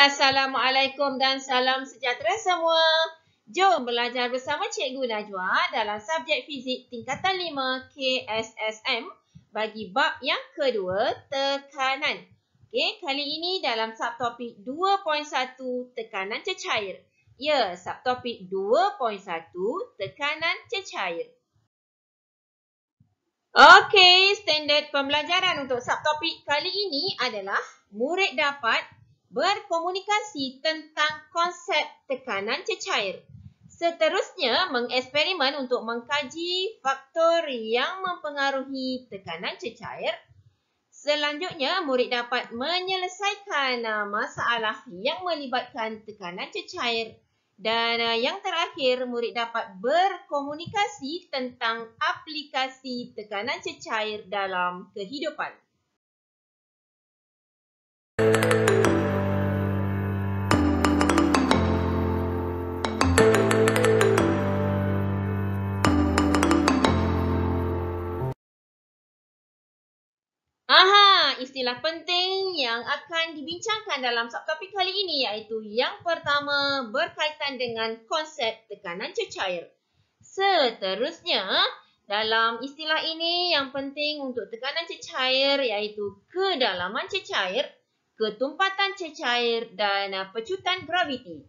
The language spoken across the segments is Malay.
Assalamualaikum dan salam sejahtera semua. Jom belajar bersama Cikgu Najwa dalam subjek fizik tingkatan 5 KSSM bagi bab yang kedua, tekanan. Okey, kali ini dalam subtopik 2.1 tekanan cecair. Ya, subtopik 2.1 tekanan cecair. Okey, standard pembelajaran untuk subtopik kali ini adalah murid dapat berkomunikasi tentang konsep tekanan cecair. Seterusnya, mengeksperimen untuk mengkaji faktor yang mempengaruhi tekanan cecair. Selanjutnya, murid dapat menyelesaikan masalah yang melibatkan tekanan cecair. Dan yang terakhir, murid dapat berkomunikasi tentang aplikasi tekanan cecair dalam kehidupan. Istilah penting yang akan dibincangkan dalam subtopik kali ini iaitu yang pertama berkaitan dengan konsep tekanan cecair. Seterusnya, dalam istilah ini yang penting untuk tekanan cecair iaitu kedalaman cecair, ketumpatan cecair dan pecutan graviti.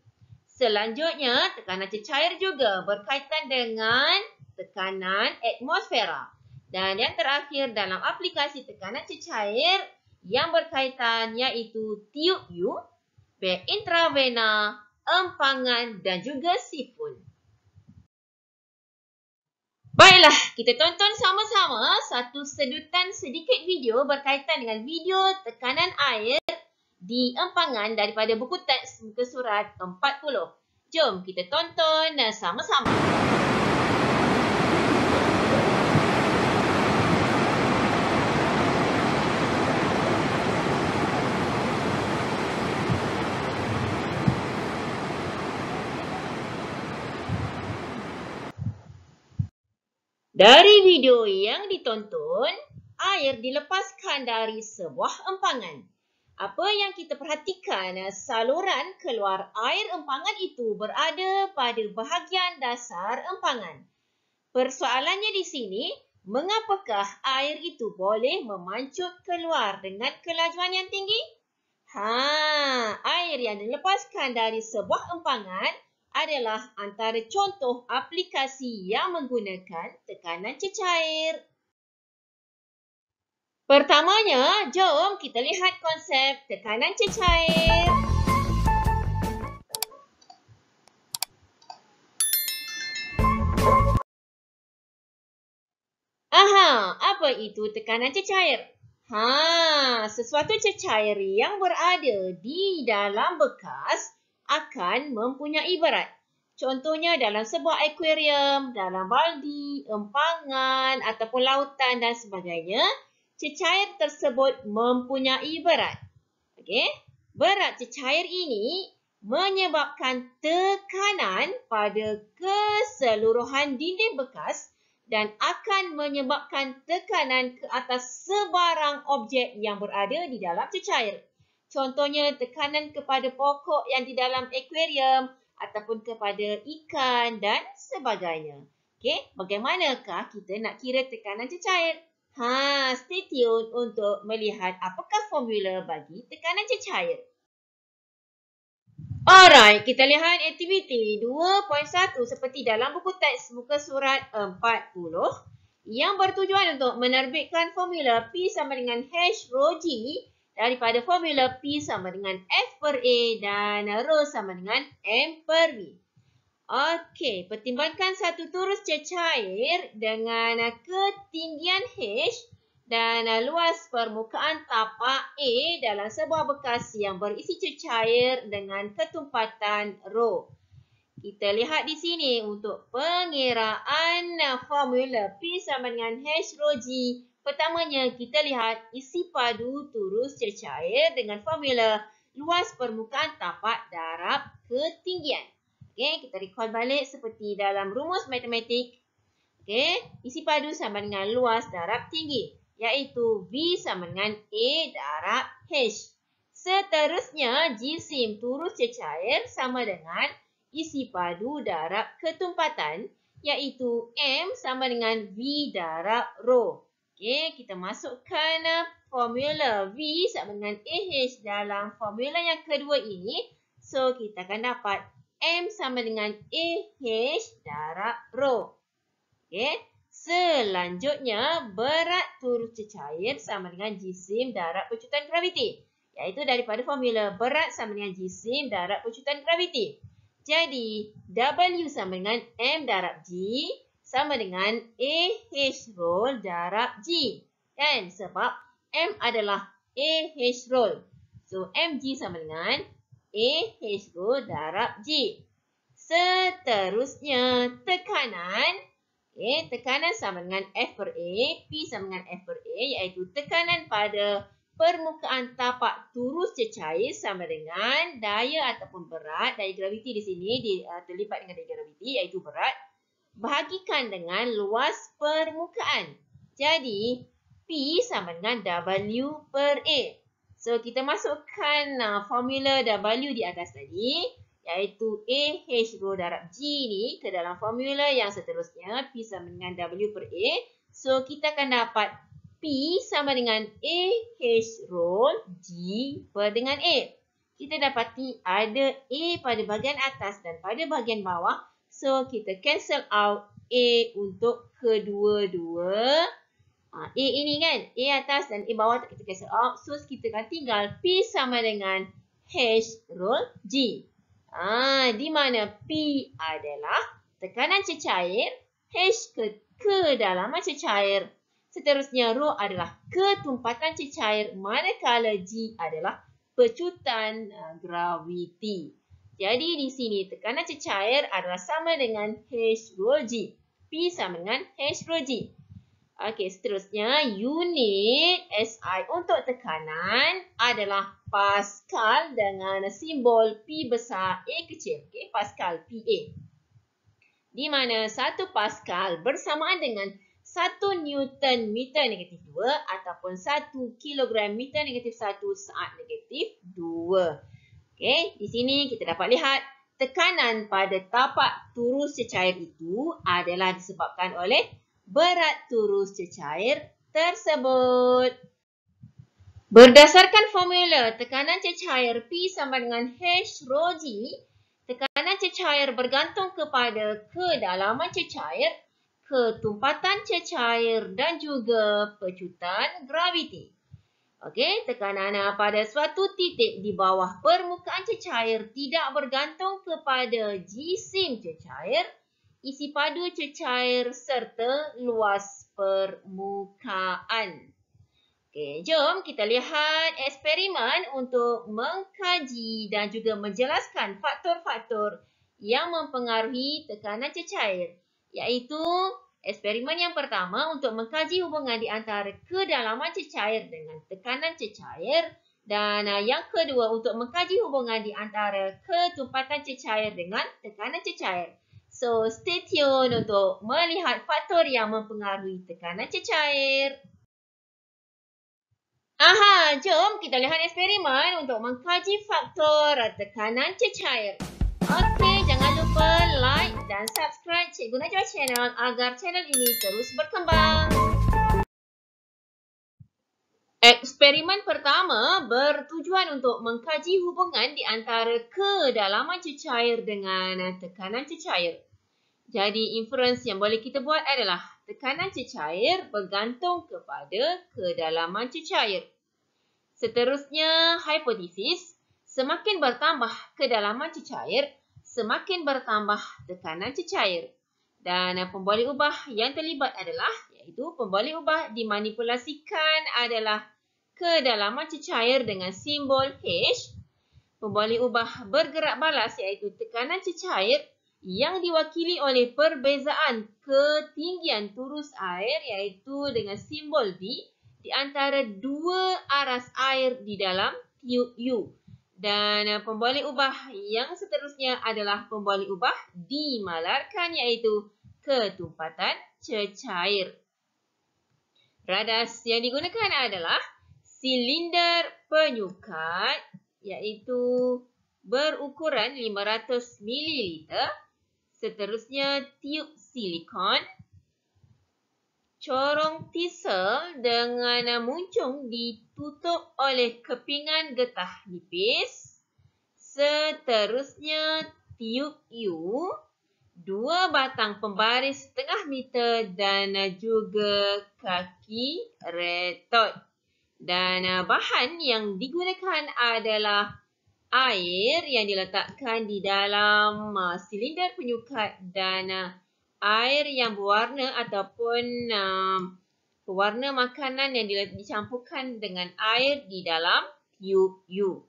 Selanjutnya, tekanan cecair juga berkaitan dengan tekanan atmosfera. Dan yang terakhir dalam aplikasi tekanan cecair yang berkaitan iaitu tiup U, beg intravena, empangan dan juga sifun. Baiklah, kita tonton sama-sama satu sedutan sedikit video berkaitan dengan video tekanan air di empangan daripada buku teks muka surat 40. Jom kita tonton sama-sama. Dari video yang ditonton, air dilepaskan dari sebuah empangan. Apa yang kita perhatikan, saluran keluar air empangan itu berada pada bahagian dasar empangan. Persoalannya di sini, mengapakah air itu boleh memancut keluar dengan kelajuan yang tinggi? Air yang dilepaskan dari sebuah empangan adalah antara contoh aplikasi yang menggunakan tekanan cecair. Pertamanya, jom kita lihat konsep tekanan cecair. Apa itu tekanan cecair? Sesuatu cecair yang berada di dalam bekas akan mempunyai berat. Contohnya dalam sebuah akuarium, dalam baldi, empangan ataupun lautan dan sebagainya, cecair tersebut mempunyai berat. Okey, berat cecair ini menyebabkan tekanan pada keseluruhan dinding bekas dan akan menyebabkan tekanan ke atas sebarang objek yang berada di dalam cecair. Contohnya tekanan kepada pokok yang di dalam akuarium ataupun kepada ikan dan sebagainya. Okey, bagaimanakah kita nak kira tekanan cecair? Stay tune untuk melihat apakah formula bagi tekanan cecair. Alright, kita lihat aktiviti 2.1 seperti dalam buku teks muka surat 40 yang bertujuan untuk menerbitkan formula P sama dengan H rho G daripada formula P sama dengan F per A dan rho sama dengan M per V. Okey, pertimbangkan satu turus cecair dengan ketinggian H dan luas permukaan tapak A dalam sebuah bekas yang berisi cecair dengan ketumpatan rho. Kita lihat di sini untuk pengiraan formula P sama dengan H rho G. Pertamanya kita lihat isi padu turus cecair dengan formula luas permukaan tapak darab ketinggian. Okey, kita recall balik seperti dalam rumus matematik. Okey, isi padu sama dengan luas darab tinggi, iaitu V sama dengan A darab H. Seterusnya, jisim turus cecair sama dengan isi padu darab ketumpatan, iaitu M sama dengan V darab rho. Okey, kita masukkan formula V sama dengan AH dalam formula yang kedua ini. So, kita akan dapat M sama dengan AH darab rho. Okey. Selanjutnya, berat turus cecair sama dengan jisim darab pecutan graviti. Iaitu daripada formula berat sama dengan jisim darab pecutan graviti. Jadi, W sama dengan M darab G sama dengan AH rho darab G. Kan? Sebab M adalah AH rho. So, mg sama dengan AH rho darab G. Seterusnya, tekanan. Okay, tekanan sama dengan F per A, P sama dengan F per A, iaitu tekanan pada permukaan tapak turus cecair sama dengan daya ataupun berat, daya graviti di sini terlibat dengan daya graviti, iaitu berat, bahagikan dengan luas permukaan. Jadi, P sama dengan W per A. So, kita masukkan formula W di atas tadi, iaitu AH rho darab G ni ke dalam formula yang seterusnya, P sama dengan W per A. So, kita akan dapat P sama dengan AH rho G per dengan A. Kita dapati ada A pada bahagian atas dan pada bahagian bawah. So, kita cancel out A untuk kedua-dua. A ini kan, A atas dan A bawah kita cancel out. So, kita akan tinggal P sama dengan H rho G. Di mana P adalah tekanan cecair, H kedalaman cecair. Seterusnya, rho adalah ketumpatan cecair, manakala G adalah pecutan graviti. Jadi, di sini tekanan cecair adalah sama dengan H rho G. P sama dengan H rho G. Okey, seterusnya unit SI untuk tekanan adalah Pascal dengan simbol P besar A kecil. Okey, Pascal PA. Di mana 1 Pascal bersamaan dengan 1 Newton meter negatif 2 ataupun 1 kilogram meter negatif 1 saat negatif 2. Okey, di sini kita dapat lihat tekanan pada tapak turus cecair itu adalah disebabkan oleh berat turus cecair tersebut. Berdasarkan formula tekanan cecair P sama dengan H rho G, tekanan cecair bergantung kepada kedalaman cecair, ketumpatan cecair dan juga pecutan graviti. Okey, tekanan pada suatu titik di bawah permukaan cecair tidak bergantung kepada jisim cecair, isi padu cecair serta luas permukaan. Okey, jom kita lihat eksperimen untuk mengkaji dan juga menjelaskan faktor-faktor yang mempengaruhi tekanan cecair. Iaitu eksperimen yang pertama untuk mengkaji hubungan di antara kedalaman cecair dengan tekanan cecair. Dan yang kedua untuk mengkaji hubungan di antara ketumpatan cecair dengan tekanan cecair. So, stay tune untuk melihat faktor yang mempengaruhi tekanan cecair. Jom kita lihat eksperimen untuk mengkaji faktor tekanan cecair. Okey, jangan lupa like dan subscribe Cikgu Najwa Channel agar channel ini terus berkembang. Eksperimen pertama bertujuan untuk mengkaji hubungan di antara kedalaman cecair dengan tekanan cecair. Jadi, inference yang boleh kita buat adalah tekanan cecair bergantung kepada kedalaman cecair. Seterusnya, hipotesis, semakin bertambah kedalaman cecair, semakin bertambah tekanan cecair. Dan pemboleh ubah yang terlibat adalah, iaitu pemboleh ubah dimanipulasikan adalah kedalaman cecair dengan simbol H. Pemboleh ubah bergerak balas iaitu tekanan cecair yang diwakili oleh perbezaan ketinggian turus air iaitu dengan simbol V di antara dua aras air di dalam tiub U. Dan pemboleh ubah yang seterusnya adalah pemboleh ubah dimalarkan iaitu ketumpatan cecair. Radas yang digunakan adalah silinder penyukat iaitu berukuran 500 ml. Seterusnya tiub silikon, corong tisel dengan muncung ditutup oleh kepingan getah nipis. Seterusnya tiub U, 2 batang pembaris setengah meter dan juga kaki retort. Dan bahan yang digunakan adalah air yang diletakkan di dalam silinder penyukat dan air yang berwarna ataupun pewarna makanan yang dicampurkan dengan air di dalam tiub U.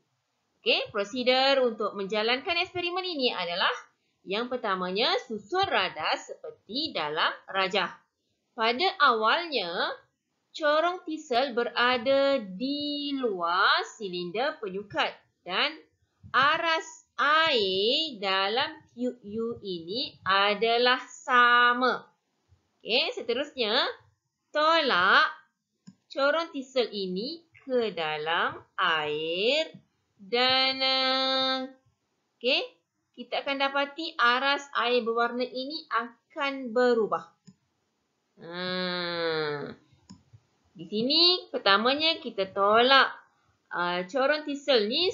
Okey, prosedur untuk menjalankan eksperimen ini adalah yang pertamanya susun radar seperti dalam rajah. Pada awalnya, corong tisel berada di luar silinder penyukat dan aras air dalam tiub U ini adalah sama. Okey, seterusnya tolak corong tisel ini ke dalam air dan okey, kita akan dapati aras air berwarna ini akan berubah. Di sini pertamanya kita tolak corong tisel ni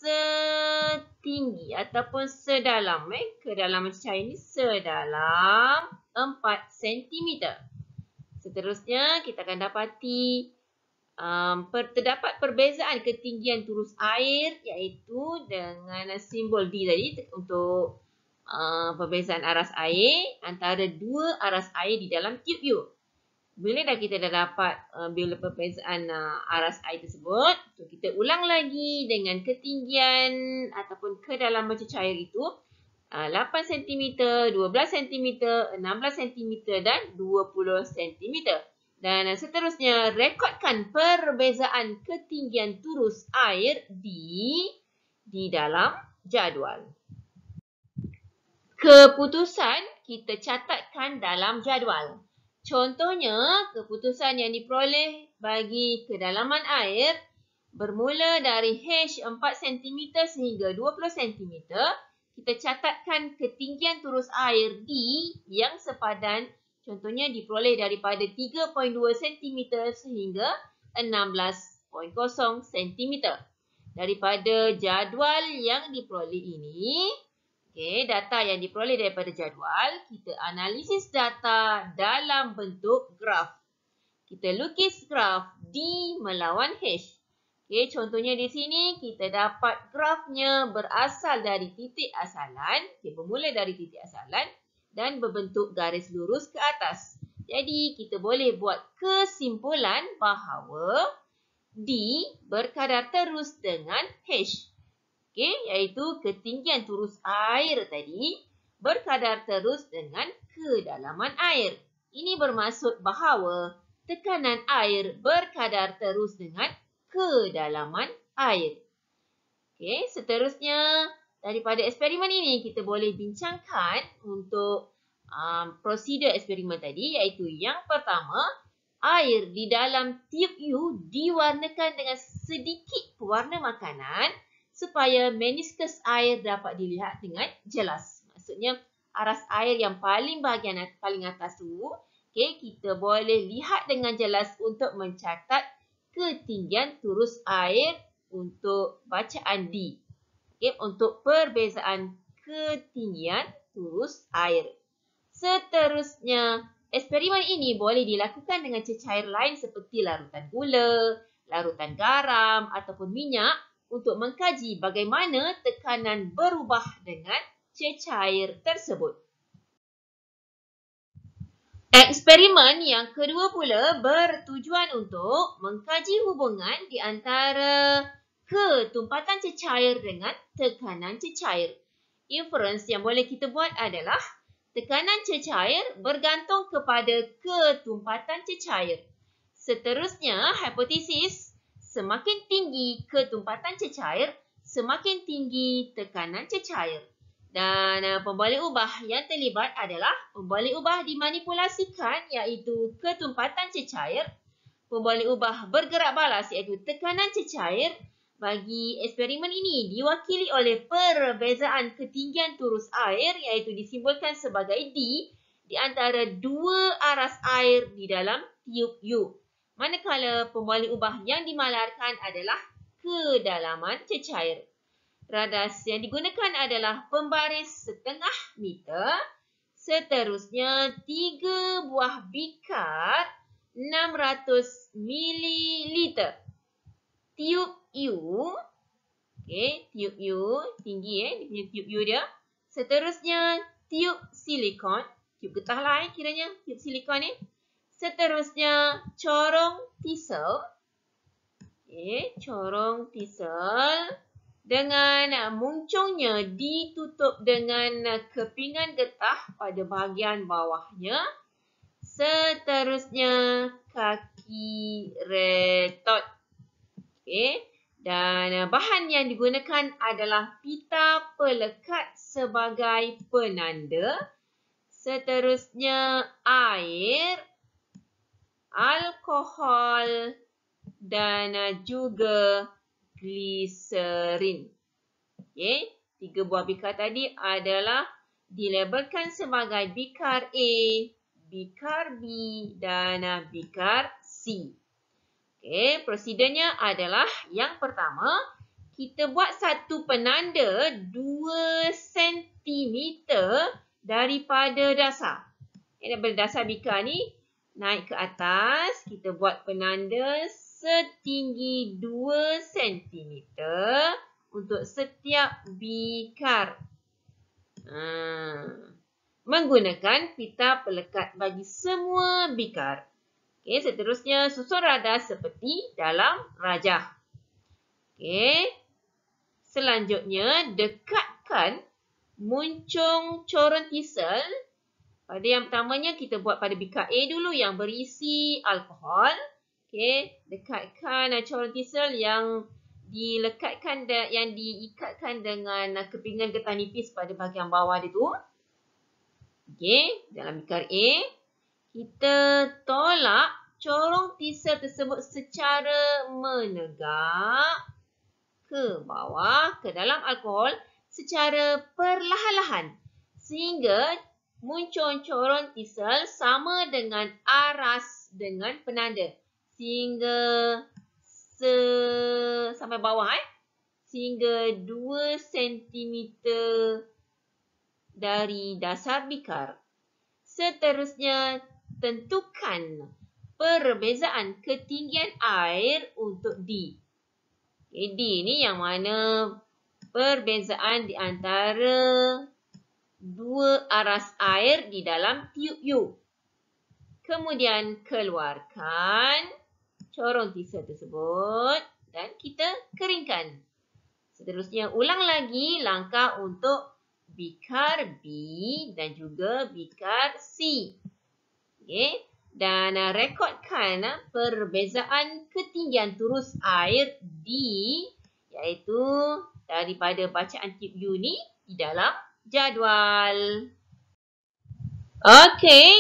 setinggi ataupun sedalam kedalaman cair ni sedalam 4 cm. Seterusnya kita akan dapati terdapat perbezaan ketinggian turus air iaitu dengan simbol D tadi untuk perbezaan aras air antara dua aras air di dalam tiub U. Bila kita dah dapat bila perbezaan aras air tersebut, so kita ulang lagi dengan ketinggian ataupun kedalaman cecair itu 8 cm, 12 cm, 16 cm dan 20 cm. Dan seterusnya rekodkan perbezaan ketinggian turus air di dalam jadual. Keputusan kita catatkan dalam jadual. Contohnya, keputusan yang diperoleh bagi kedalaman air bermula dari H 4 cm sehingga 20 cm. Kita catatkan ketinggian turus air D yang sepadan. Contohnya diperoleh daripada 3.2 cm sehingga 16.0 cm. Daripada jadual yang diperoleh ini, data yang diperoleh daripada jadual, kita analisis data dalam bentuk graf. Kita lukis graf D melawan H. Contohnya di sini kita dapat grafnya berasal dari titik asalan, bermula dari titik asalan dan berbentuk garis lurus ke atas. Jadi kita boleh buat kesimpulan bahawa D berkadar terus dengan H. Iaitu ketinggian turus air tadi berkadar terus dengan kedalaman air. Ini bermaksud bahawa tekanan air berkadar terus dengan kedalaman air. Seterusnya daripada eksperimen ini kita boleh bincangkan untuk prosedur eksperimen tadi, iaitu yang pertama, air di dalam tiub U diwarnakan dengan sedikit pewarna makanan supaya meniskus air dapat dilihat dengan jelas. Maksudnya aras air yang paling bahagian paling atas tu, kita boleh lihat dengan jelas untuk mencatat ketinggian turus air untuk bacaan D. Untuk perbezaan ketinggian turus air. Seterusnya, eksperimen ini boleh dilakukan dengan cecair lain seperti larutan gula, larutan garam ataupun minyak untuk mengkaji bagaimana tekanan berubah dengan cecair tersebut. Eksperimen yang kedua pula bertujuan untuk mengkaji hubungan di antara ketumpatan cecair dengan tekanan cecair. Inference yang boleh kita buat adalah tekanan cecair bergantung kepada ketumpatan cecair. Seterusnya, hipotesis, semakin tinggi ketumpatan cecair, semakin tinggi tekanan cecair. Dan pembalik ubah yang terlibat adalah pembalik ubah dimanipulasikan iaitu ketumpatan cecair, pembalik ubah bergerak balas iaitu tekanan cecair bagi eksperimen ini diwakili oleh perbezaan ketinggian turus air iaitu disimbolkan sebagai D di antara dua aras air di dalam tiub U. Manakala pembaling ubah yang dimalarkan adalah kedalaman cecair. Radas yang digunakan adalah pembaris 0,5 meter. Seterusnya 3 buah bikar 600 mililiter. Tiub U, tiub U tinggi dia punya tiub U dia. Seterusnya tiub silikon, tiub getah lah kiranya tiub silikon ni. Seterusnya corong tisel. Corong tisel dengan muncungnya ditutup dengan kepingan getah pada bahagian bawahnya. Seterusnya kaki retot. Dan bahan yang digunakan adalah pita pelekat sebagai penanda. Seterusnya air, alkohol dan juga gliserin. 3 buah bikar tadi adalah dilabelkan sebagai bikar A, bikar B dan bikar C. Prosedurnya adalah yang pertama, kita buat satu penanda 2 cm daripada dasar. Daripada dasar bikar ni naik ke atas, kita buat penanda setinggi 2 cm untuk setiap bikar. Menggunakan pita pelekat bagi semua bikar. Seterusnya susun radas seperti dalam rajah. Selanjutnya dekatkan muncung corong tisel. Pada yang pertamanya kita buat pada bikar A dulu yang berisi alkohol. Dekatkan corong tisel yang diikatkan dengan kepingan getah nipis pada bahagian bawah dia tu. Dalam bikar A, kita tolak corong tisel tersebut secara menegak ke bawah, ke dalam alkohol secara perlahan-lahan sehingga muncung corong tisel sama dengan aras dengan penanda. Sehingga sampai bawah sehingga 2 cm dari dasar bikar. Seterusnya tentukan perbezaan ketinggian air untuk D. D ni yang mana perbezaan di antara dua aras air di dalam tiub U. Kemudian keluarkan corong tisel tersebut dan kita keringkan. Seterusnya ulang lagi langkah untuk bikar B dan juga bikar C. Dan rekodkan perbezaan ketinggian turus air D iaitu daripada bacaan tiub U ni di dalam jadual.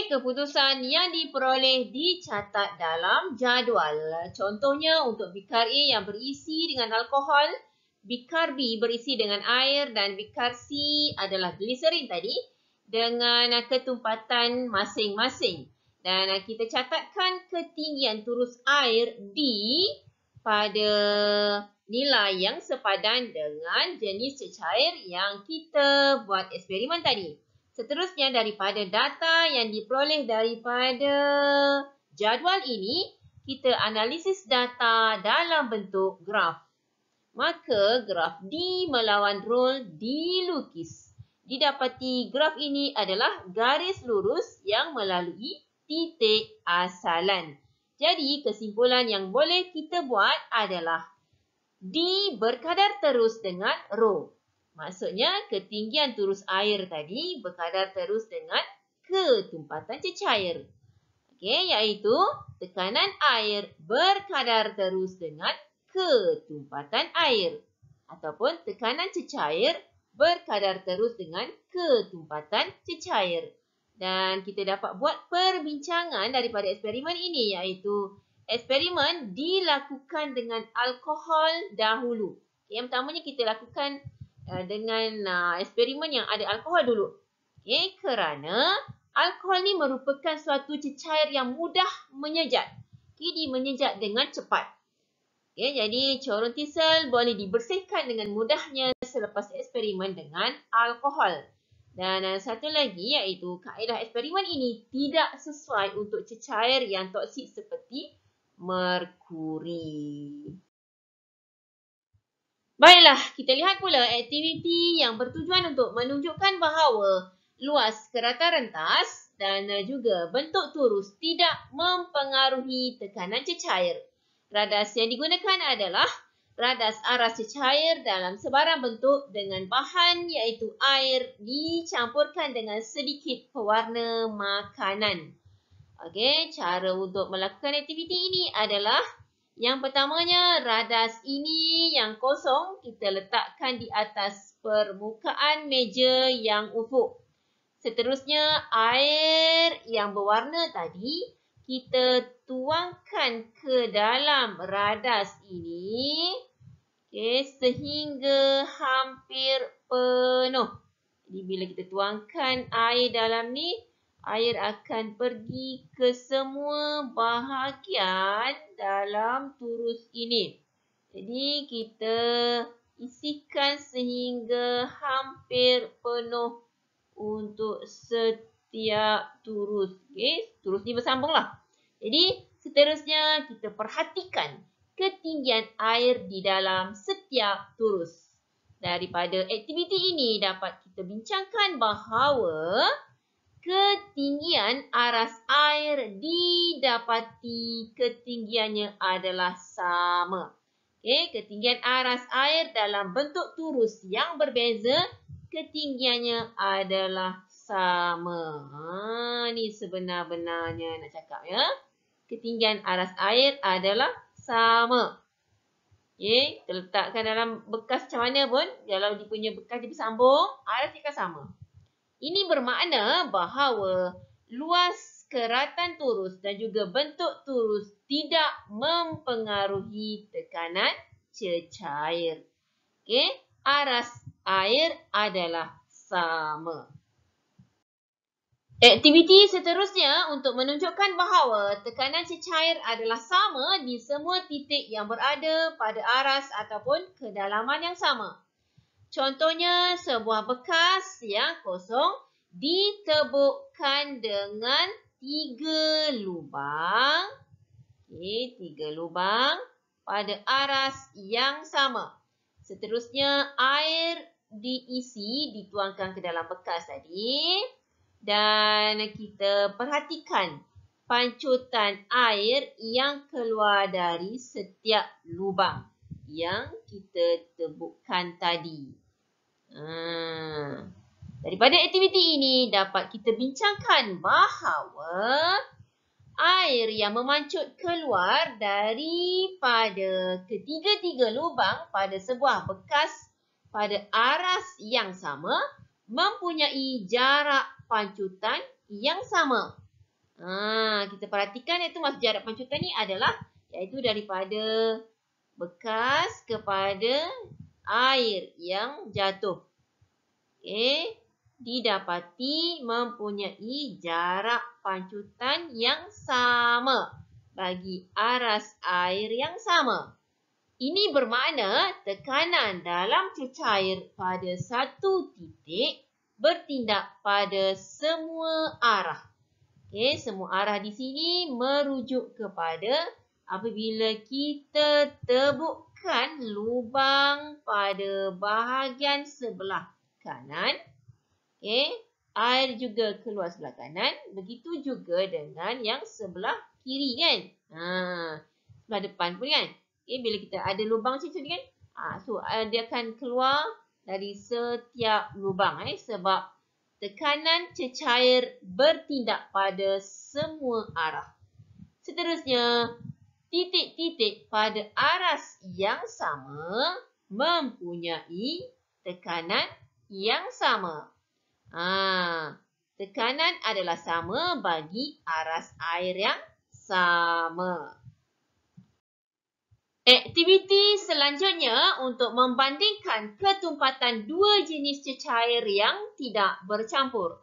Keputusan yang diperoleh dicatat dalam jadual. Contohnya untuk bikar A yang berisi dengan alkohol, bikar B berisi dengan air dan bikar C adalah gliserin tadi dengan ketumpatan masing-masing. Dan kita catatkan ketinggian turus air D pada nilai yang sepadan dengan jenis cecair yang kita buat eksperimen tadi. Seterusnya daripada data yang diperoleh daripada jadual ini, kita analisis data dalam bentuk graf. Maka graf D melawan roll dilukis. Didapati graf ini adalah garis lurus yang melalui titik asalan. Jadi kesimpulan yang boleh kita buat adalah D berkadar terus dengan rho. Maksudnya ketinggian turus air tadi berkadar terus dengan ketumpatan cecair. Iaitu tekanan air berkadar terus dengan ketumpatan air. Ataupun tekanan cecair berkadar terus dengan ketumpatan cecair. Dan kita dapat buat perbincangan daripada eksperimen ini iaitu eksperimen dilakukan dengan alkohol dahulu. Yang pertamanya kita lakukan dengan eksperimen yang ada alkohol dulu. Kerana alkohol ni merupakan suatu cecair yang mudah menyejat. Dia menyejat dengan cepat. Jadi corong tisel boleh dibersihkan dengan mudahnya selepas eksperimen dengan alkohol. Dan satu lagi iaitu kaedah eksperimen ini tidak sesuai untuk cecair yang toksik seperti merkuri. Baiklah, kita lihat pula aktiviti yang bertujuan untuk menunjukkan bahawa luas kerata rentas dan juga bentuk turus tidak mempengaruhi tekanan cecair. Radas yang digunakan adalah radas aras cecair dalam sebarang bentuk dengan bahan iaitu air dicampurkan dengan sedikit pewarna makanan. Cara untuk melakukan aktiviti ini adalah yang pertamanya, radas ini yang kosong kita letakkan di atas permukaan meja yang ufuk. Seterusnya, air yang berwarna tadi kita tuangkan ke dalam radas ini sehingga hampir penuh. Jadi bila kita tuangkan air dalam ni, air akan pergi ke semua bahagian dalam turus ini. Jadi kita isikan sehingga hampir penuh untuk setiap turus. Turus ni bersambunglah. Jadi seterusnya kita perhatikan ketinggian air di dalam setiap turus. Daripada aktiviti ini dapat kita bincangkan bahawa ketinggian aras air didapati ketinggiannya adalah sama. Ketinggian aras air dalam bentuk turus yang berbeza, ketinggiannya adalah sama. Ni sebenar-benarnya nak cakap ya. Ketinggian aras air adalah sama. Kita letakkan dalam bekas macam mana pun, kalau dia punya bekas dia bersambung, aras dia akan sama. Ini bermakna bahawa luas keratan turus dan juga bentuk turus tidak mempengaruhi tekanan cecair. Aras air adalah sama. Aktiviti seterusnya untuk menunjukkan bahawa tekanan cecair adalah sama di semua titik yang berada pada aras ataupun kedalaman yang sama. Contohnya, sebuah bekas yang kosong ditebukkan dengan 3 lubang. 3 lubang pada aras yang sama. Seterusnya, air dituangkan ke dalam bekas tadi. Dan kita perhatikan pancutan air yang keluar dari setiap lubang yang kita tebukkan tadi. Daripada aktiviti ini dapat kita bincangkan bahawa air yang memancut keluar daripada ketiga-tiga lubang pada sebuah bekas pada aras yang sama mempunyai jarak pancutan yang sama. Kita perhatikan iaitu maksud jarak pancutan ni adalah iaitu daripada bekas kepada air yang jatuh. Didapati mempunyai jarak pancutan yang sama bagi aras air yang sama. Ini bermakna tekanan dalam cecair pada satu titik bertindak pada semua arah. Semua arah di sini merujuk kepada apabila kita tebukkan lubang pada bahagian sebelah kanan, air juga keluar sebelah kanan. Begitu juga dengan yang sebelah kiri kan. Sebelah depan pun kan. Bila kita ada lubang macam ni kan. So dia akan keluar dari setiap lubang sebab tekanan cecair bertindak pada semua arah. Seterusnya, titik-titik pada aras yang sama mempunyai tekanan yang sama. Tekanan adalah sama bagi aras air yang sama. Aktiviti selanjutnya untuk membandingkan ketumpatan dua jenis cecair yang tidak bercampur.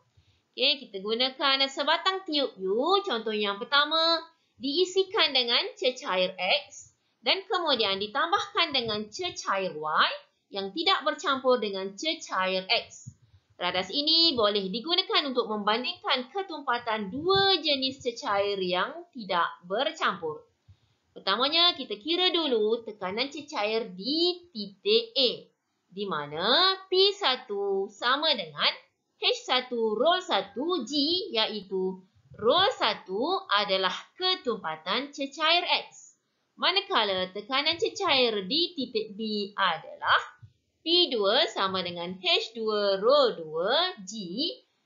Okey, kita gunakan sebatang tiup U. Contoh yang pertama, diisikan dengan cecair X dan kemudian ditambahkan dengan cecair Y yang tidak bercampur dengan cecair X. Radas ini boleh digunakan untuk membandingkan ketumpatan dua jenis cecair yang tidak bercampur. Pertamanya, kita kira dulu tekanan cecair di titik A, di mana P1 sama dengan H1 rol 1 G, iaitu rol 1 adalah ketumpatan cecair X. Manakala tekanan cecair di titik B adalah P2 sama dengan H2 rol 2 G,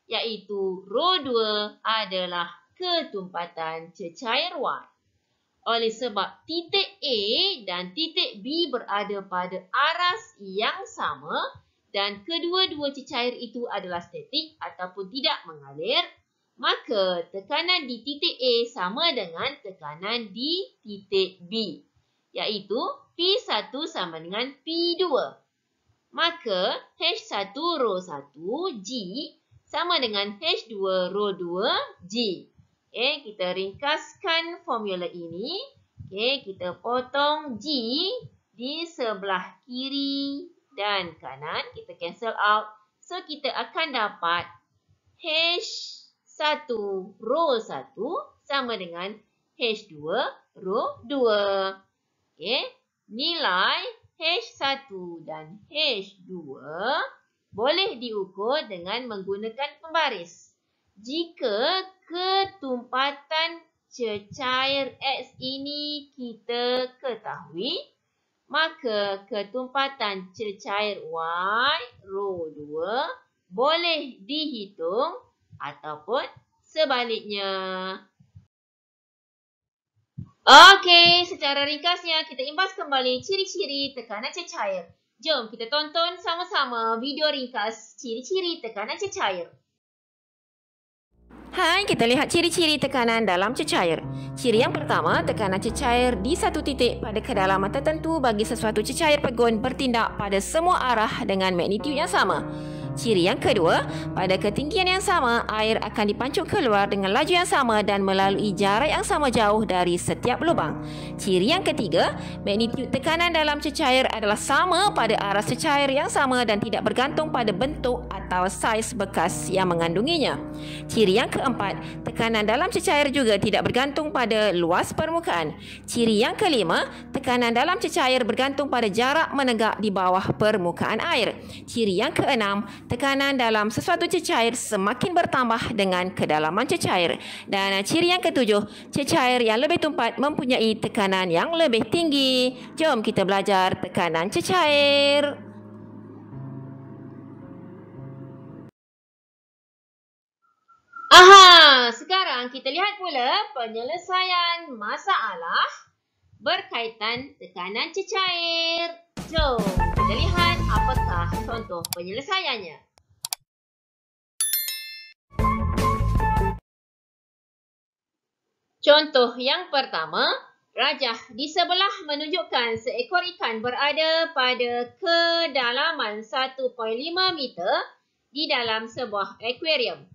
iaitu rol 2 adalah ketumpatan cecair Y. Oleh sebab titik A dan titik B berada pada aras yang sama dan kedua-dua cecair itu adalah statik ataupun tidak mengalir, maka tekanan di titik A sama dengan tekanan di titik B, iaitu P1 sama dengan P2. Maka H1 rho 1 G sama dengan H2 rho 2 G. Okay, kita ringkaskan formula ini. Okay, kita potong G di sebelah kiri dan kanan. Kita cancel out. So, kita akan dapat H1 rho 1 sama dengan H2 rho 2. Okay, nilai H1 dan H2 boleh diukur dengan menggunakan pembaris. Jika ketumpatan cecair X ini kita ketahui, maka ketumpatan cecair Y rho 2 boleh dihitung ataupun sebaliknya. Okey, secara ringkasnya kita imbas kembali ciri-ciri tekanan cecair. Jom kita tonton sama-sama video ringkas ciri-ciri tekanan cecair. Hai, kita lihat ciri-ciri tekanan dalam cecair. Ciri yang pertama, tekanan cecair di satu titik pada kedalaman tertentu bagi sesuatu cecair pegun bertindak pada semua arah dengan magnitud yang sama. Ciri yang kedua, pada ketinggian yang sama, air akan dipancung keluar dengan laju yang sama dan melalui jarak yang sama jauh dari setiap lubang. Ciri yang ketiga, magnitud tekanan dalam cecair adalah sama pada aras cecair yang sama dan tidak bergantung pada bentuk atau saiz bekas yang mengandunginya. Ciri yang keempat, tekanan dalam cecair juga tidak bergantung pada luas permukaan. Ciri yang kelima, tekanan dalam cecair bergantung pada jarak menegak di bawah permukaan air. Ciri yang keenam, tekanan dalam sesuatu cecair semakin bertambah dengan kedalaman cecair. Dan ciri yang ketujuh, cecair yang lebih tumpat mempunyai tekanan yang lebih tinggi. Jom kita belajar tekanan cecair. Aha, sekarang kita lihat pula penyelesaian masalah berkaitan tekanan cecair. Jom kita lihat apakah contoh penyelesaiannya. Contoh yang pertama, rajah di sebelah menunjukkan seekor ikan berada pada kedalaman 1.5 meter di dalam sebuah akuarium.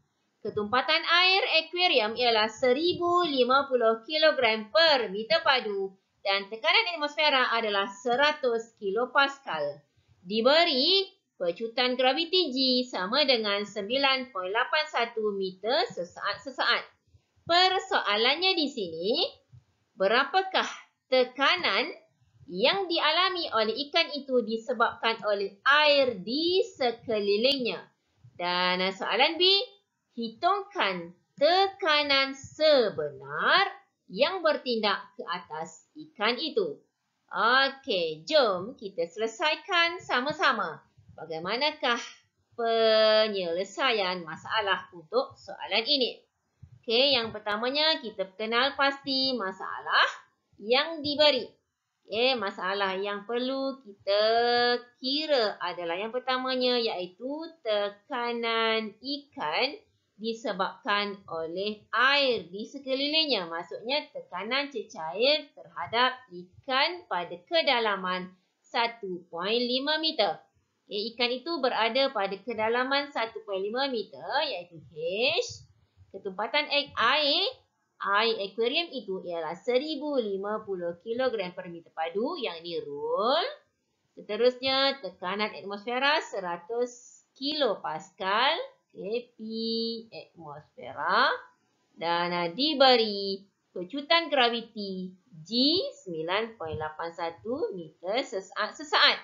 Ketumpatan air akuarium ialah 1050 kg per meter padu dan tekanan atmosfera adalah 100 kilopascal. Diberi pecutan graviti G sama dengan 9.81 meter sesaat. Persoalannya di sini, berapakah tekanan yang dialami oleh ikan itu disebabkan oleh air di sekelilingnya? Dan soalan B, hitungkan tekanan sebenar yang bertindak ke atas ikan itu. Okey, jom kita selesaikan sama-sama. Bagaimanakah penyelesaian masalah untuk soalan ini? Okey, yang pertamanya kita kenal pasti masalah yang diberi. Okey, masalah yang perlu kita kira adalah yang pertamanya iaitu tekanan ikan disebabkan oleh air di sekelilingnya. Maksudnya tekanan cecair terhadap ikan pada kedalaman 1.5 meter. Ikan itu berada pada kedalaman 1.5 meter iaitu H. Ketumpatan air akuarium itu ialah 1050 kg per meter padu yang di rule. Seterusnya tekanan atmosfera 100 kilopascal. P atmosfera dan diberi kecutan graviti G 9.81 meter sesaat.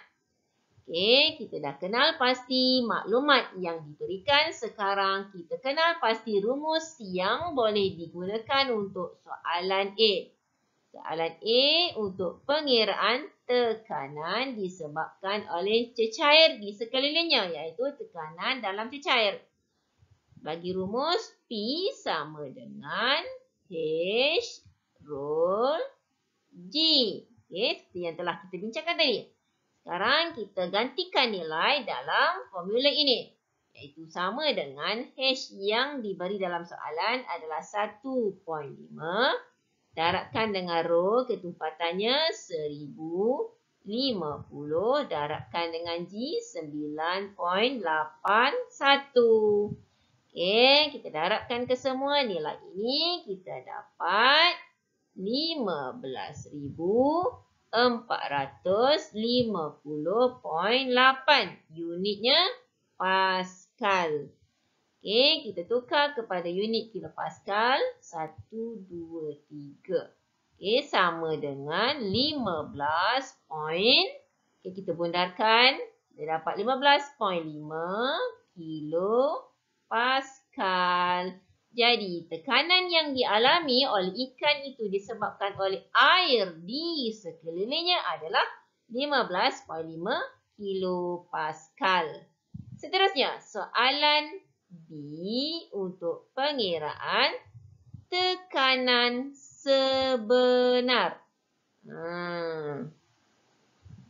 Kita dah kenal pasti maklumat yang diberikan. Sekarang kita kenal pasti rumus yang boleh digunakan untuk soalan A. Soalan A untuk pengiraan tekanan disebabkan oleh cecair di sekelilingnya, iaitu tekanan dalam cecair. Bagi rumus, P sama dengan H rho G. Seperti yang telah kita bincangkan tadi. Sekarang kita gantikan nilai dalam formula ini. Iaitu sama dengan H yang diberi dalam soalan adalah 1.5. Darabkan dengan rho, ketumpatannya 1050. Darabkan dengan G 9.81. Kita darabkan ke semua nilai ini. Kita dapat 15.450.8. Unitnya Pascal. Kita tukar kepada unit kilopascal. 1, 2, 3. Sama dengan 15 kita bundarkan. Kita dapat 15.5 kilopascal. Jadi, tekanan yang dialami oleh ikan itu disebabkan oleh air di sekelilingnya adalah 15.5 kilopascal. Seterusnya, soalan B untuk pengiraan tekanan sebenar.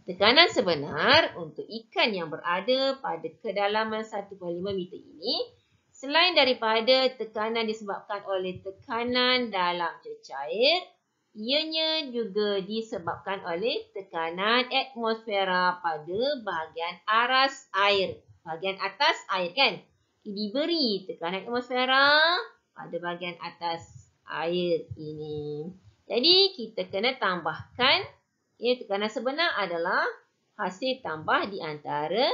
Tekanan sebenar untuk ikan yang berada pada kedalaman 1.5 meter ini, selain daripada tekanan disebabkan oleh tekanan dalam cecair, ianya juga disebabkan oleh tekanan atmosfera pada bahagian aras air. Bahagian atas air kan? Diberi tekanan atmosfera pada bahagian atas air ini. Jadi kita kena tambahkan. Tekanan sebenar adalah hasil tambah di antara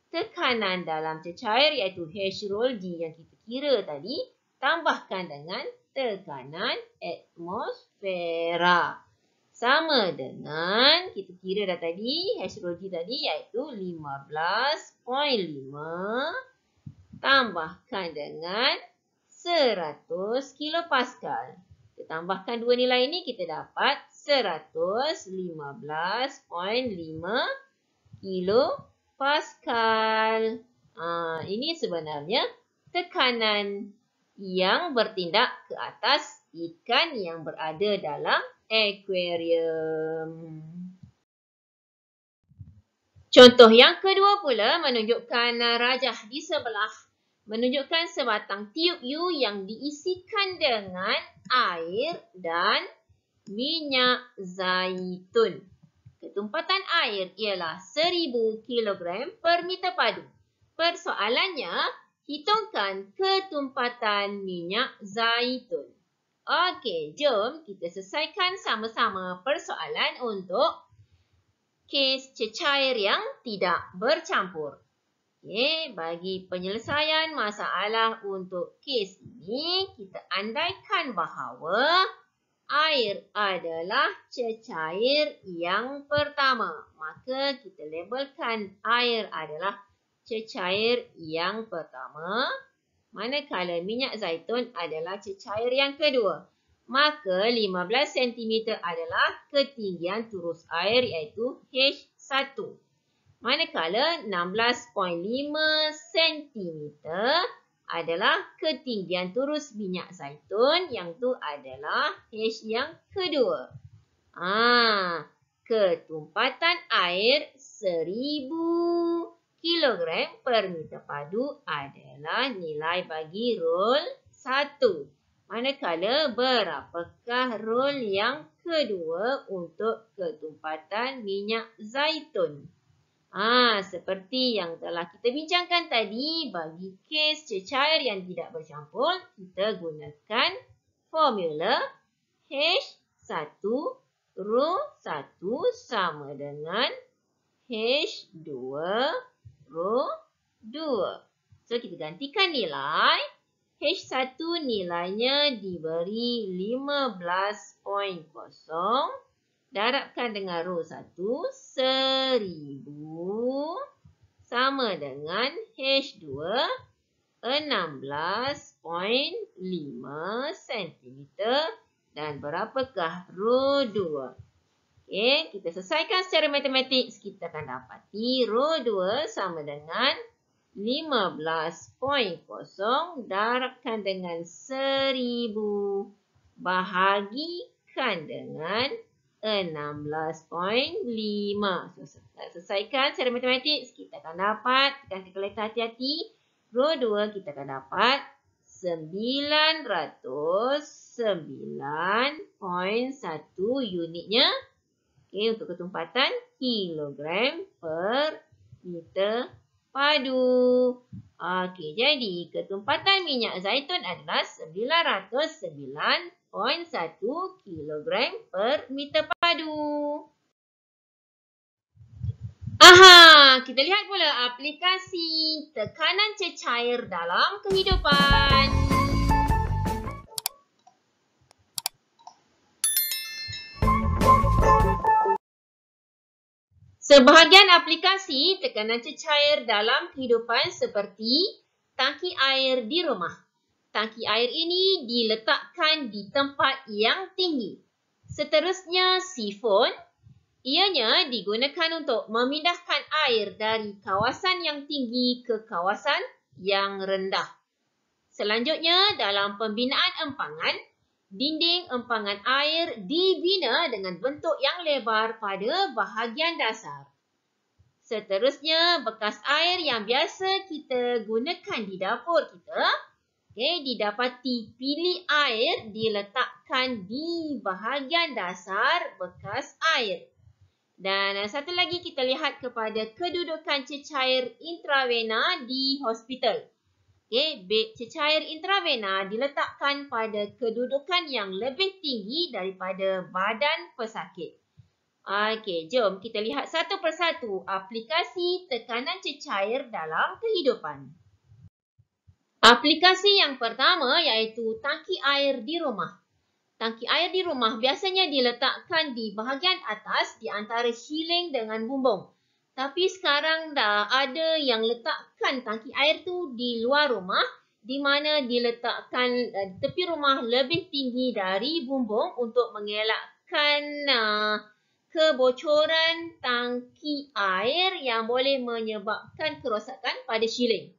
tekanan dalam cecair iaitu H rho G yang kita kira tadi, tambahkan dengan tekanan atmosfera. Sama dengan kita kira dah tadi H rho G tadi iaitu 15.5 tambahkan dengan 100 kilopascal. Kita tambahkan dua nilai ini, kita dapat 115.5 kilopascal. Ini sebenarnya tekanan yang bertindak ke atas ikan yang berada dalam akuarium. Contoh yang kedua pula menunjukkan rajah di sebelah. Menunjukkan sebatang tiub U yang diisikan dengan air dan minyak zaitun. Ketumpatan air ialah 1000 kg per meter padu. Persoalannya, hitungkan ketumpatan minyak zaitun. Okey, jom kita selesaikan sama-sama persoalan untuk kes cecair yang tidak bercampur. Bagi penyelesaian masalah untuk kes ini, kita andaikan bahawa air adalah cecair yang pertama. Maka kita labelkan air adalah cecair yang pertama. Manakala minyak zaitun adalah cecair yang kedua. Maka 15 cm adalah ketinggian turus air iaitu H1. Manakala 16.5 cm adalah ketinggian turus minyak zaitun yang tu adalah H yang kedua. Ketumpatan air 1000 kilogram per meter padu adalah nilai bagi rol 1. Manakala berapakah rol yang kedua untuk ketumpatan minyak zaitun? Seperti yang telah kita bincangkan tadi, bagi kes cecair yang tidak bercampur, kita gunakan formula H1ρ1 sama dengan H2ρ2. So, kita gantikan nilai. H1 nilainya diberi 15.0. Darabkan dengan ρ1, 1000 sama dengan H2, 16.5 cm. Dan berapakah ρ2? Okey, kita selesaikan secara matematik. Kita akan dapati ρ2 sama dengan 15.0 darabkan dengan 1000 bahagikan dengan 16.5. So, selesaikan secara matematik. Kita akan dapat, tekan kalkulator hati-hati, ρ2 kita akan dapat 909.1 unitnya. Okey, untuk ketumpatan kilogram per meter padu. Okey, jadi ketumpatan minyak zaitun adalah 909.1 kilogram per meter padu. Kita lihat pula aplikasi tekanan cecair dalam kehidupan. Sebahagian aplikasi tekanan cecair dalam kehidupan seperti tangki air di rumah. Tangki air ini diletakkan di tempat yang tinggi. Seterusnya sifon. Ianya digunakan untuk memindahkan air dari kawasan yang tinggi ke kawasan yang rendah. Selanjutnya, dalam pembinaan empangan, dinding empangan air dibina dengan bentuk yang lebar pada bahagian dasar. Seterusnya, bekas air yang biasa kita gunakan di dapur kita, didapati pili air diletakkan di bahagian dasar bekas air. Dan satu lagi kita lihat kepada kedudukan cecair intravena di hospital. Beg cecair intravena diletakkan pada kedudukan yang lebih tinggi daripada badan pesakit. Jom kita lihat satu persatu aplikasi tekanan cecair dalam kehidupan. Aplikasi yang pertama iaitu tangki air di rumah. Tangki air di rumah biasanya diletakkan di bahagian atas di antara shilling dengan bumbung. Tapi sekarang dah ada yang letakkan tangki air tu di luar rumah, di mana diletakkan tepi rumah lebih tinggi dari bumbung untuk mengelakkan kebocoran tangki air yang boleh menyebabkan kerosakan pada shilling.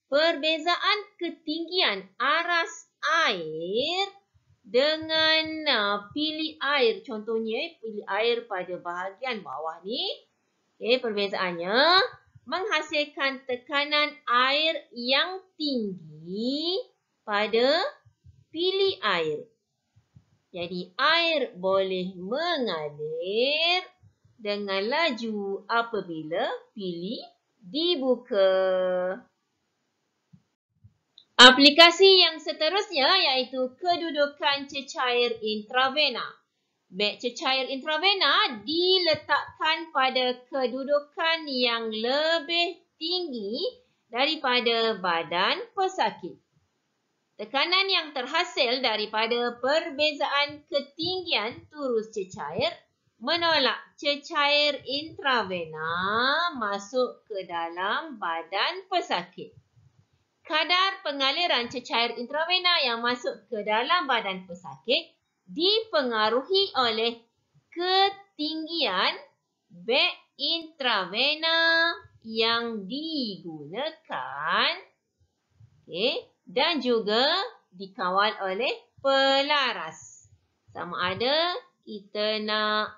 Perbezaan ketinggian aras air dengan pili air, contohnya pili air pada bahagian bawah ni, perbezaannya menghasilkan tekanan air yang tinggi pada pili air. Jadi air boleh mengalir dengan laju apabila pili dibuka. Aplikasi yang seterusnya iaitu kedudukan cecair intravena. Beg cecair intravena diletakkan pada kedudukan yang lebih tinggi daripada badan pesakit. Tekanan yang terhasil daripada perbezaan ketinggian turus cecair menolak cecair intravena masuk ke dalam badan pesakit. Kadar pengaliran cecair intravena yang masuk ke dalam badan pesakit dipengaruhi oleh ketinggian beg intravena yang digunakan, dan juga dikawal oleh pelaras. Sama ada kita nak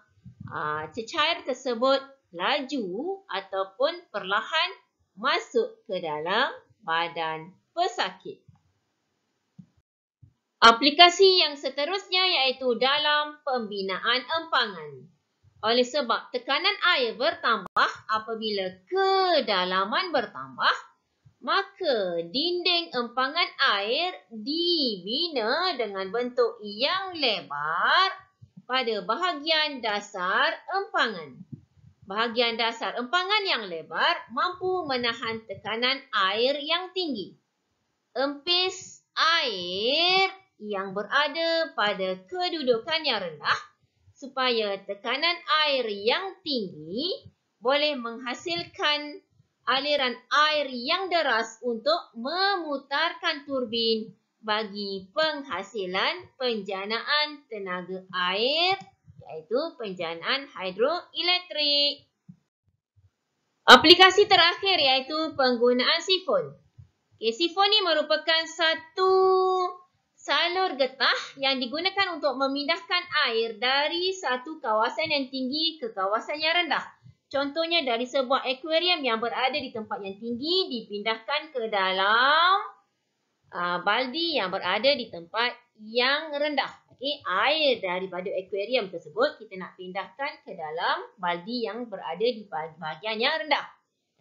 cecair tersebut laju ataupun perlahan masuk ke dalam badan pesakit. Aplikasi yang seterusnya iaitu dalam pembinaan empangan. Oleh sebab tekanan air bertambah apabila kedalaman bertambah, maka dinding empangan air dibina dengan bentuk yang lebar pada bahagian dasar empangan. Bahagian dasar empangan yang lebar mampu menahan tekanan air yang tinggi. Empis air yang berada pada kedudukan yang rendah supaya tekanan air yang tinggi boleh menghasilkan aliran air yang deras untuk memutarkan turbin bagi penghasilan penjanaan tenaga air iaitu penjanaan hidroelektrik. Aplikasi terakhir iaitu penggunaan sifon. Sifon ni merupakan satu salur getah yang digunakan untuk memindahkan air dari satu kawasan yang tinggi ke kawasan yang rendah. Contohnya dari sebuah akuarium yang berada di tempat yang tinggi dipindahkan ke dalam baldi yang berada di tempat yang rendah. Okey, air daripada akuarium tersebut kita nak pindahkan ke dalam baldi yang berada di bahagian yang rendah.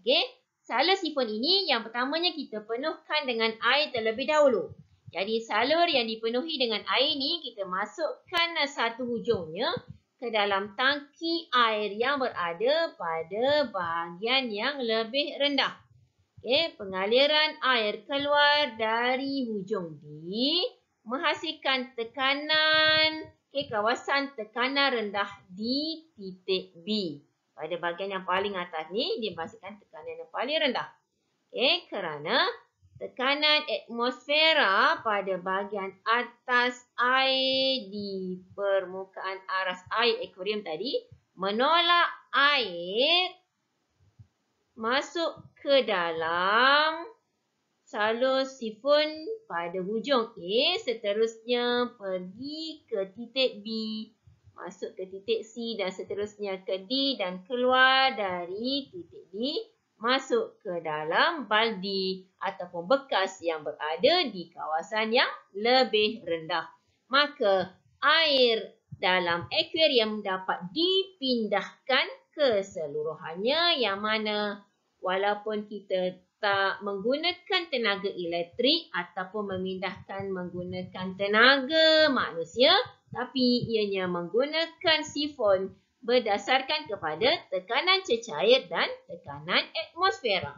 Okey, salur sifon ini yang pertamanya kita penuhkan dengan air terlebih dahulu. Jadi salur yang dipenuhi dengan air ni kita masukkan satu hujungnya ke dalam tangki air yang berada pada bahagian yang lebih rendah. Okey, pengaliran air keluar dari hujung D menghasilkan tekanan, kawasan tekanan rendah di titik B. Pada bahagian yang paling atas ni dia menghasilkan tekanan yang paling rendah. Okey, kerana tekanan atmosfera pada bahagian atas air di permukaan aras air akuarium tadi menolak air masuk ke dalam salur sifon pada hujung A, seterusnya pergi ke titik B, masuk ke titik C dan seterusnya ke D dan keluar dari titik D, masuk ke dalam baldi ataupun bekas yang berada di kawasan yang lebih rendah. Maka air dalam akuarium dapat dipindahkan keseluruhannya yang mana walaupun kita tak menggunakan tenaga elektrik ataupun memindahkan menggunakan tenaga manusia, tapi ianya menggunakan sifon berdasarkan kepada tekanan cecair dan tekanan atmosfera.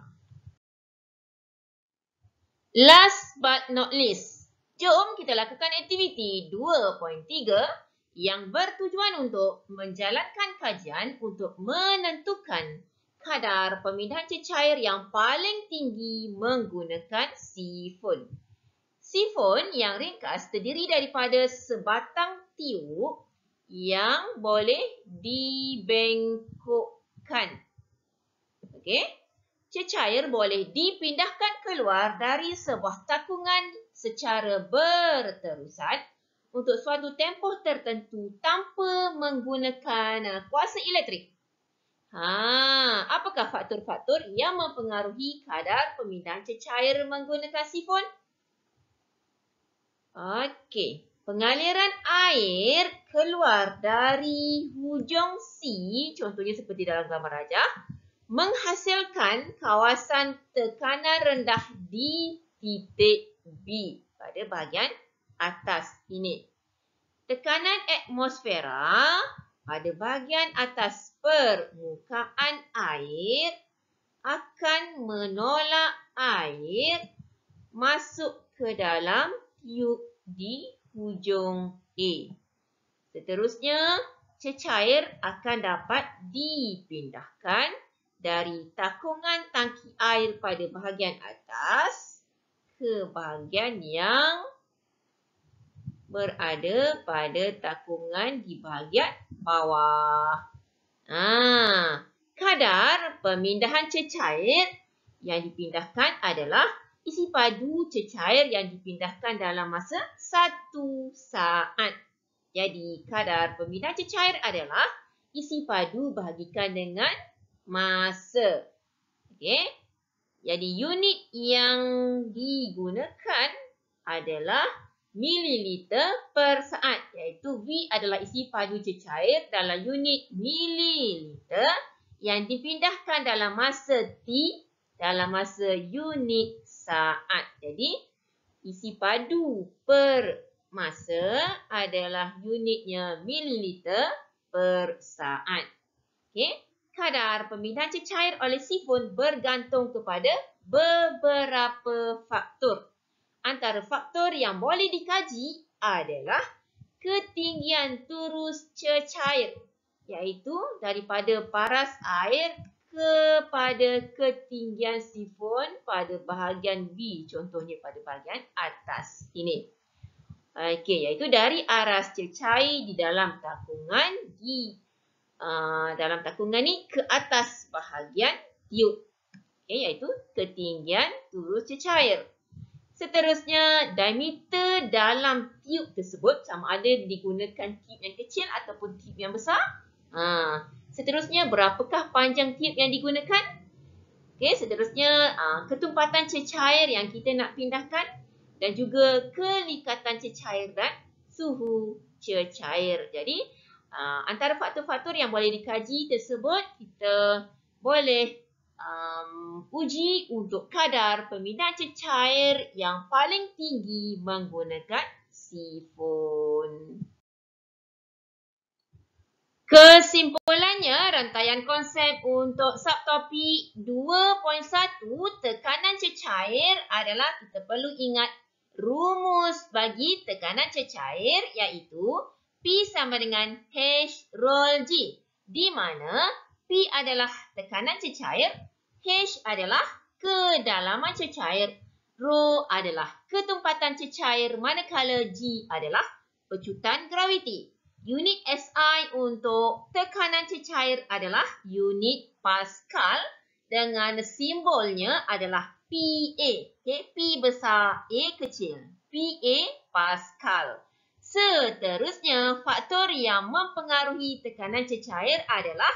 Last but not least, jom kita lakukan aktiviti 2.3 yang bertujuan untuk menjalankan kajian untuk menentukan kadar pemindahan cecair yang paling tinggi menggunakan sifon. Sifon yang ringkas terdiri daripada sebatang tiup yang boleh dibengkokkan. Okey. Cecair boleh dipindahkan keluar dari sebuah takungan secara berterusan untuk suatu tempoh tertentu tanpa menggunakan kuasa elektrik. Apakah faktor-faktor yang mempengaruhi kadar pemindahan cecair menggunakan sifon? Okey. Pengaliran air keluar dari hujung C, contohnya seperti dalam gambar rajah, menghasilkan kawasan tekanan rendah di titik B pada bahagian atas ini. Tekanan atmosfera pada bahagian atas permukaan air akan menolak air masuk ke dalam tiub di hujung A. Seterusnya, cecair akan dapat dipindahkan dari takungan tangki air pada bahagian atas ke bahagian yang berada pada takungan di bahagian bawah. Kadar pemindahan cecair yang dipindahkan adalah isi padu cecair yang dipindahkan dalam masa 1 saat. Jadi, kadar pemindahan cecair adalah isi padu bahagikan dengan masa. Okey. Jadi unit yang digunakan adalah mililiter per saat, iaitu V adalah isi padu cecair dalam unit mililiter yang dipindahkan dalam masa T dalam masa unit saat. Jadi isi padu per masa adalah unitnya mililiter per saat. Okey. Kadar pemindahan cecair oleh sifon bergantung kepada beberapa faktor. Antara faktor yang boleh dikaji adalah ketinggian turus cecair, iaitu daripada paras air kepada ketinggian sifon pada bahagian B, contohnya pada bahagian atas ini. Okey, iaitu dari aras cecair di dalam takungan dalam takungan ni ke atas bahagian tiup, iaitu ketinggian turus cecair. Seterusnya, diameter dalam tiup tersebut sama ada digunakan tiup yang kecil ataupun tiup yang besar. Seterusnya, berapakah panjang tiup yang digunakan? Okey, seterusnya ketumpatan cecair yang kita nak pindahkan dan juga kelikatan cecair dan suhu cecair. Jadi antara faktor-faktor yang boleh dikaji tersebut, kita boleh uji untuk kadar pemindahan cecair yang paling tinggi menggunakan sifon. Kesimpulannya, rantaian konsep untuk subtopik 2.1 tekanan cecair adalah kita perlu ingat rumus bagi tekanan cecair, iaitu P sama dengan H rol G, di mana P adalah tekanan cecair, H adalah kedalaman cecair, rho adalah ketumpatan cecair, manakala G adalah pecutan graviti. Unit SI untuk tekanan cecair adalah unit Pascal dengan simbolnya adalah PA. Okay? P besar, A kecil. PA Pascal. Seterusnya, faktor yang mempengaruhi tekanan cecair adalah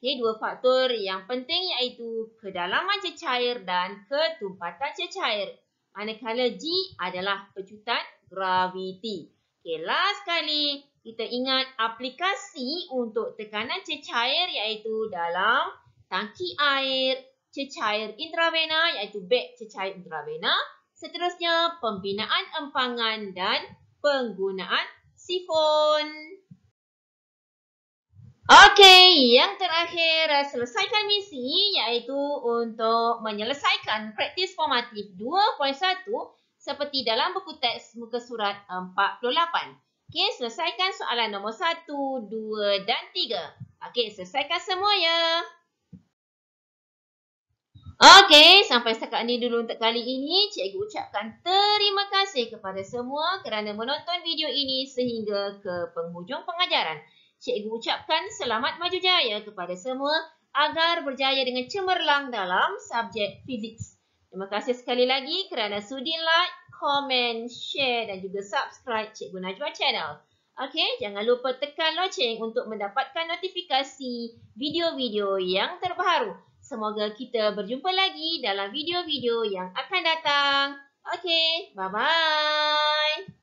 dua faktor yang penting, iaitu kedalaman cecair dan ketumpatan cecair. Manakala G adalah pecutan graviti. Last sekali, kita ingat aplikasi untuk tekanan cecair, iaitu dalam tangki air, cecair intravena, iaitu beg cecair intravena. Seterusnya, pembinaan empangan dan penggunaan sifon. Okey, yang terakhir, selesaikan misi, iaitu untuk menyelesaikan praktis formatif 2.1 seperti dalam buku teks muka surat 48. Okey, selesaikan soalan nombor 1, 2 dan 3. Okey, selesaikan semua ya. Okey, sampai setakat ini dulu untuk kali ini. Cikgu ucapkan terima kasih kepada semua kerana menonton video ini sehingga ke penghujung pengajaran. Cikgu ucapkan selamat maju jaya kepada semua agar berjaya dengan cemerlang dalam subjek fizik. Terima kasih sekali lagi kerana sudi like, komen, share dan juga subscribe Cikgu Najwa Channel. Okey, jangan lupa tekan loceng untuk mendapatkan notifikasi video-video yang terbaru. Semoga kita berjumpa lagi dalam video-video yang akan datang. Okey, bye-bye.